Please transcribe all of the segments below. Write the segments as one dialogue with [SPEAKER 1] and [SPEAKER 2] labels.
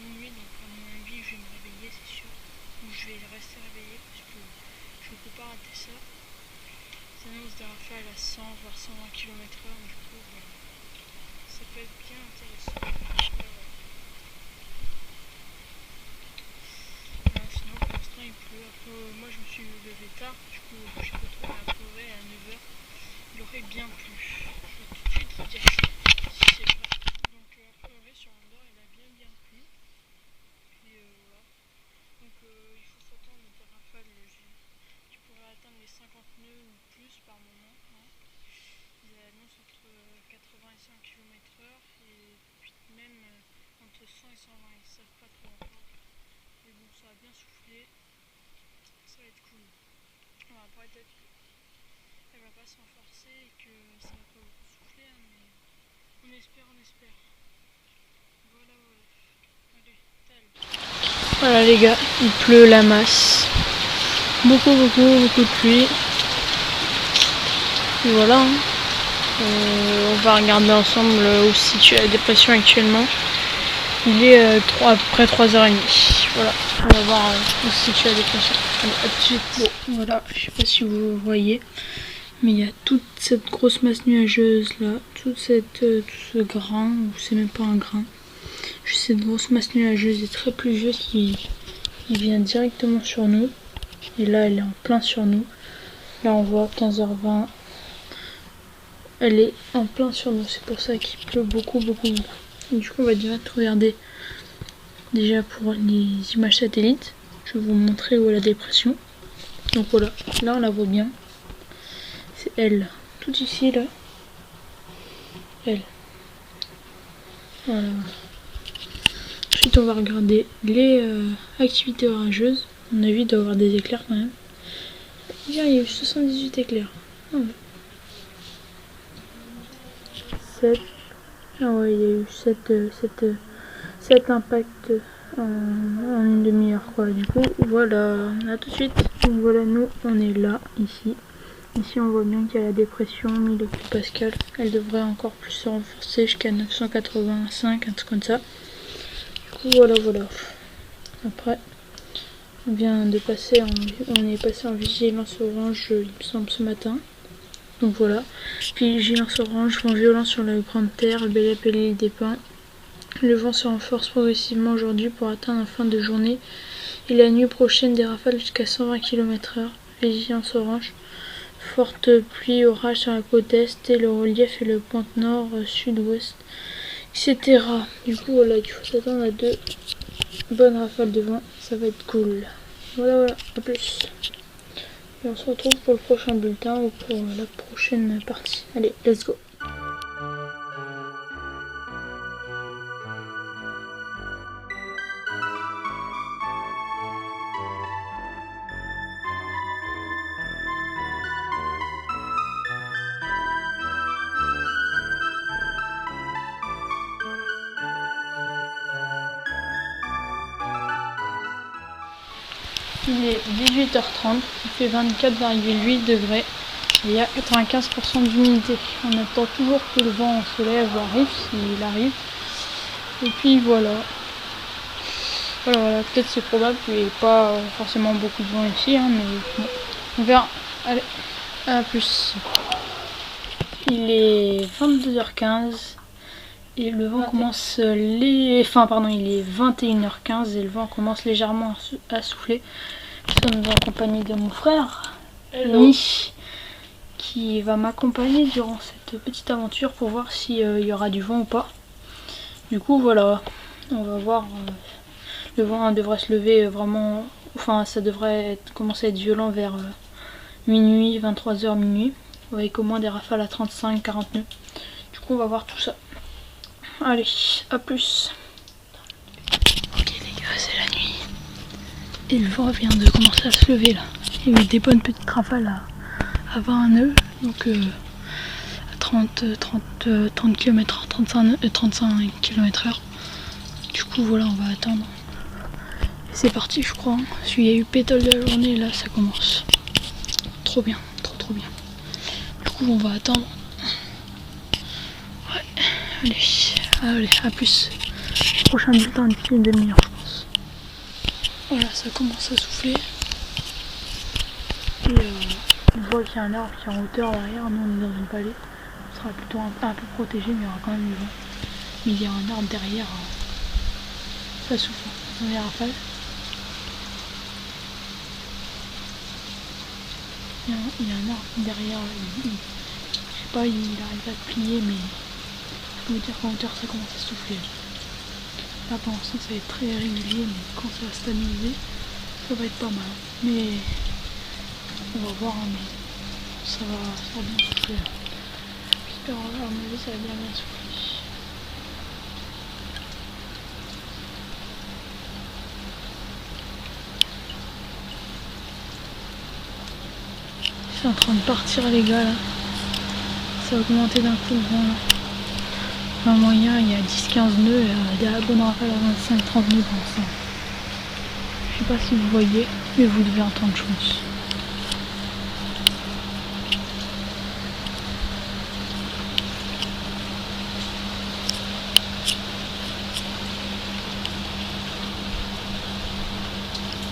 [SPEAKER 1] minuit, donc à mon avis je vais me réveiller, c'est sûr. Ou je vais rester réveillé parce que je ne peux pas rater ça. Ça annonce des rafales à 100 voire 120 km/h, du coup ça peut être bien intéressant. Sinon pour l'instant il pleut. Après, moi je me suis levé tard, du coup je peux trouver à pleurer à 9 h. Il aurait bien plu. Je vais tout de suite vous dire ça, si c'est vrai. Donc a priori sur Andorre il a bien plu. Puis voilà. Donc il faut s'attendre à des rafales qui pourraient atteindre les 50 nœuds ou plus par moment. Hein. Ils annoncent entre 80 et 100 km/h et puis même entre 100 et 120. Ils ne savent pas trop encore. Mais bon, ça va bien souffler. Ça va être cool. Alors après peut-être qu'elle va pas se renforcer et que ça va pas beaucoup souffler, hein, mais on espère. Voilà. Allez, tel. Voilà les gars, il pleut la masse. Beaucoup de pluie. Et voilà. Hein. On va regarder ensemble où se situe la dépression actuellement. Il est à peu près 3h30. Voilà, on va voir où se situe la dépression. Allez, à tout de suite. Bon, voilà, je sais pas si vous voyez, mais il y a toute cette grosse masse nuageuse là, tout ce grain, ou c'est même pas un grain. Juste cette grosse masse nuageuse et très pluvieuse qui vient directement sur nous. Et là, elle est en plein sur nous. Là, on voit 15h20. Elle est en plein sur nous, c'est pour ça qu'il pleut beaucoup. Et du coup, on va direct regarder déjà pour les images satellites. Je vais vous montrer où est la dépression. Donc voilà, là on la voit bien. C'est elle, tout ici là. Elle. Voilà. Ensuite, on va regarder les activités orageuses. À mon avis, il doit y avoir des éclairs quand même. Hier, il y a eu 78 éclairs. Ah ouais. 7. Ah ouais, il y a eu 7 impacts en une demi-heure quoi. Du coup, voilà, à tout de suite. Donc voilà, nous, on est là, ici. Ici, on voit bien qu'il y a la dépression, 1000 hectopascales. Elle devrait encore plus se renforcer jusqu'à 985, un truc comme ça. Du coup, voilà. Après, on est passé en vigilance orange, il me semble, ce matin. Donc voilà. Puis vigilance orange, vent violent sur la Grande Terre, le Bel et l'île des Pins. Le vent se renforce progressivement aujourd'hui pour atteindre en fin de journée et la nuit prochaine des rafales jusqu'à 120 km/h. Vigilance orange. Forte pluie, orage sur la côte est et le relief et le pointe nord, sud-ouest, etc. Du coup, voilà, il faut s'attendre à 2 bonnes rafales de vent. Ça va être cool. Voilà, à plus. Et on se retrouve pour le prochain bulletin ou pour la prochaine partie. Allez, let's go. Il est 18h30, il fait 24,8 degrés et il y a 95% d'humidité. On attend toujours que le vent se lève ou arrive, s'il arrive. Et puis voilà. Voilà, peut-être c'est probable qu'il n'y ait pas forcément beaucoup de vent ici, hein, mais bon, on verra. Allez, à plus. Il est 22h15 et le vent commence il est 21h15 et le vent commence légèrement à souffler. Nous sommes en compagnie de mon frère, Nick, qui va m'accompagner durant cette petite aventure pour voir s'il y aura du vent ou pas. Du coup voilà, on va voir. Le vent devrait se lever vraiment, enfin ça devrait commencer à être violent vers minuit, 23h minuit, avec au moins des rafales à 35-40 nœuds. Du coup on va voir tout ça. Allez, à plus. Ok les gars, c'est la nuit. Et le vent vient de commencer à se lever là. Il y a eu des bonnes petites rafales à 20 nœuds, donc à 30 km/h, 35 km/h. Du coup voilà, on va attendre. C'est parti je crois, parce qu'il y a eu pétale de la journée et là ça commence. Trop bien, trop bien. Du coup on va attendre. Ouais, allez, à plus. Prochain bulletin d'ici une demi-heure, je pense. Voilà, ça commence à souffler. Et on voit qu'il y a un arbre qui est en hauteur derrière. Nous, on est dans une vallée. On sera plutôt un peu protégé, mais il y aura quand même du vent. Mais il y a un arbre derrière. Ça souffle. On est rafale. Il y a un arbre derrière. Je sais pas, il arrive à se plier, mais je peux vous dire qu'en hauteur, ça commence à souffler. Là pour l'instant ça va être très régulier, mais quand ça va stabiliser, ça va être pas mal. Mais on va voir, hein, mais ça va bien souffler. J'espère à mon avis ça va bien souffler. C'est en train de partir les gars là. Ça a augmenté d'un coup le vent là. Un moyen, il y a 10-15 nœuds, il y a la bonne rafale à 25-30 nœuds pour l'instant. Je sais pas si vous voyez, mais vous devez entendre, je pense.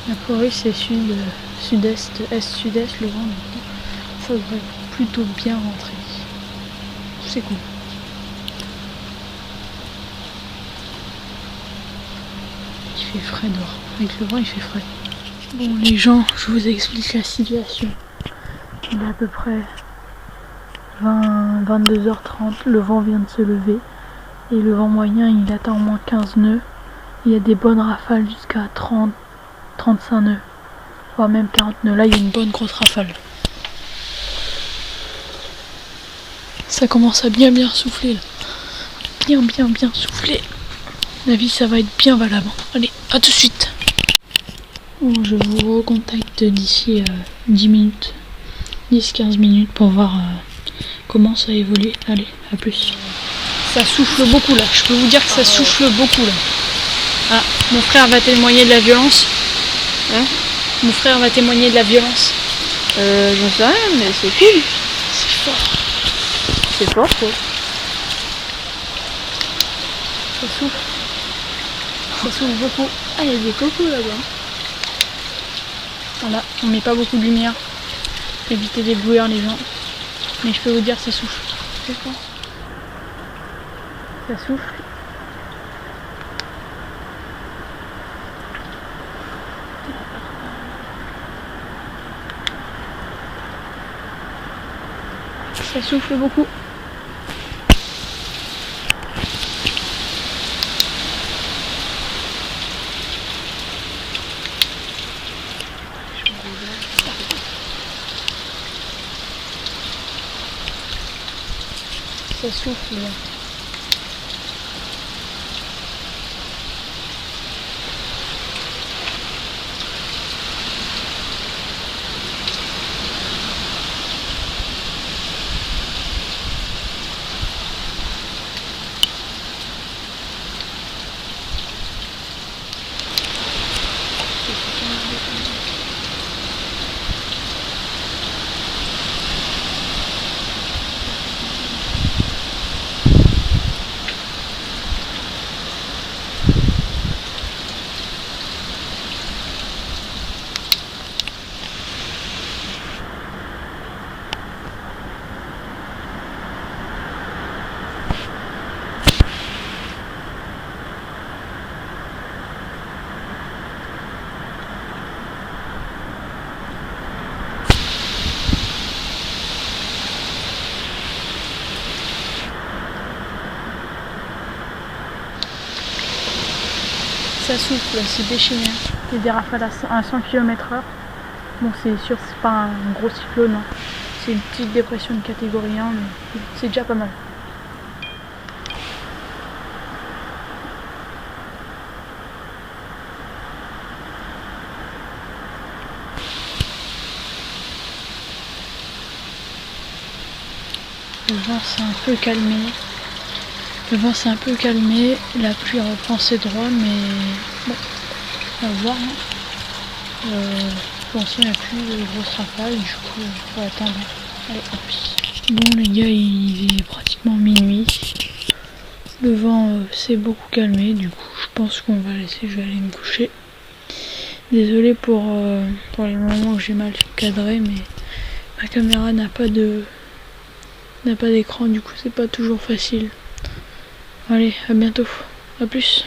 [SPEAKER 1] La forêt c'est sud-est, est-sud-est le vent, donc ça devrait plutôt bien rentrer. C'est cool. Il fait frais dehors. Avec le vent, il fait frais. Bon, les gens, je vous explique la situation. Il est à peu près 22h30. Le vent vient de se lever. Et le vent moyen, il atteint au moins 15 nœuds. Il y a des bonnes rafales jusqu'à 30-35 nœuds. Voire même 40 nœuds. Là, il y a une bonne grosse rafale. Ça commence à bien souffler là. Bien souffler. À mon avis, ça va être bien valable. Allez, à tout de suite. Bon, je vous recontacte d'ici 10 minutes, 10-15 minutes pour voir comment ça évolue. Allez, à plus. Ça souffle beaucoup là, je peux vous dire que ça souffle beaucoup là. Ah, mon frère va témoigner de la violence.
[SPEAKER 2] Hein?
[SPEAKER 1] Mon frère va témoigner de la violence.
[SPEAKER 2] J'en sais rien, mais c'est cool.
[SPEAKER 1] C'est fort.
[SPEAKER 2] C'est fort quoi.
[SPEAKER 1] Ça souffle. Ça souffle beaucoup.
[SPEAKER 2] Ah, il y a des cocos là-bas.
[SPEAKER 1] Voilà, on met pas beaucoup de lumière. Éviter d'éblouir les gens. Mais je peux vous dire, ça souffle.
[SPEAKER 2] C'est quoi?
[SPEAKER 1] Ça souffle. Ça souffle beaucoup. Ça souffle. Ça souffle, c'est déchaîné. Il y a des rafales à 100 km/h. Bon, c'est sûr, c'est pas un gros cyclone. Hein. C'est une petite dépression de catégorie 1, mais c'est déjà pas mal. Le vent s'est un peu calmé. La pluie reprend ses droits, mais bon, on va voir. Hein. Pour l'instant, il n'y a plus de grosses rafales, du coup, il faut attendre. Allez, à plus. Bon, les gars, il est pratiquement minuit. Le vent s'est beaucoup calmé, du coup, je pense qu'on va laisser, je vais aller me coucher. Désolé pour les moments où j'ai mal cadré, mais ma caméra n'a pas d'écran, du coup c'est pas toujours facile. Allez, à bientôt, à plus.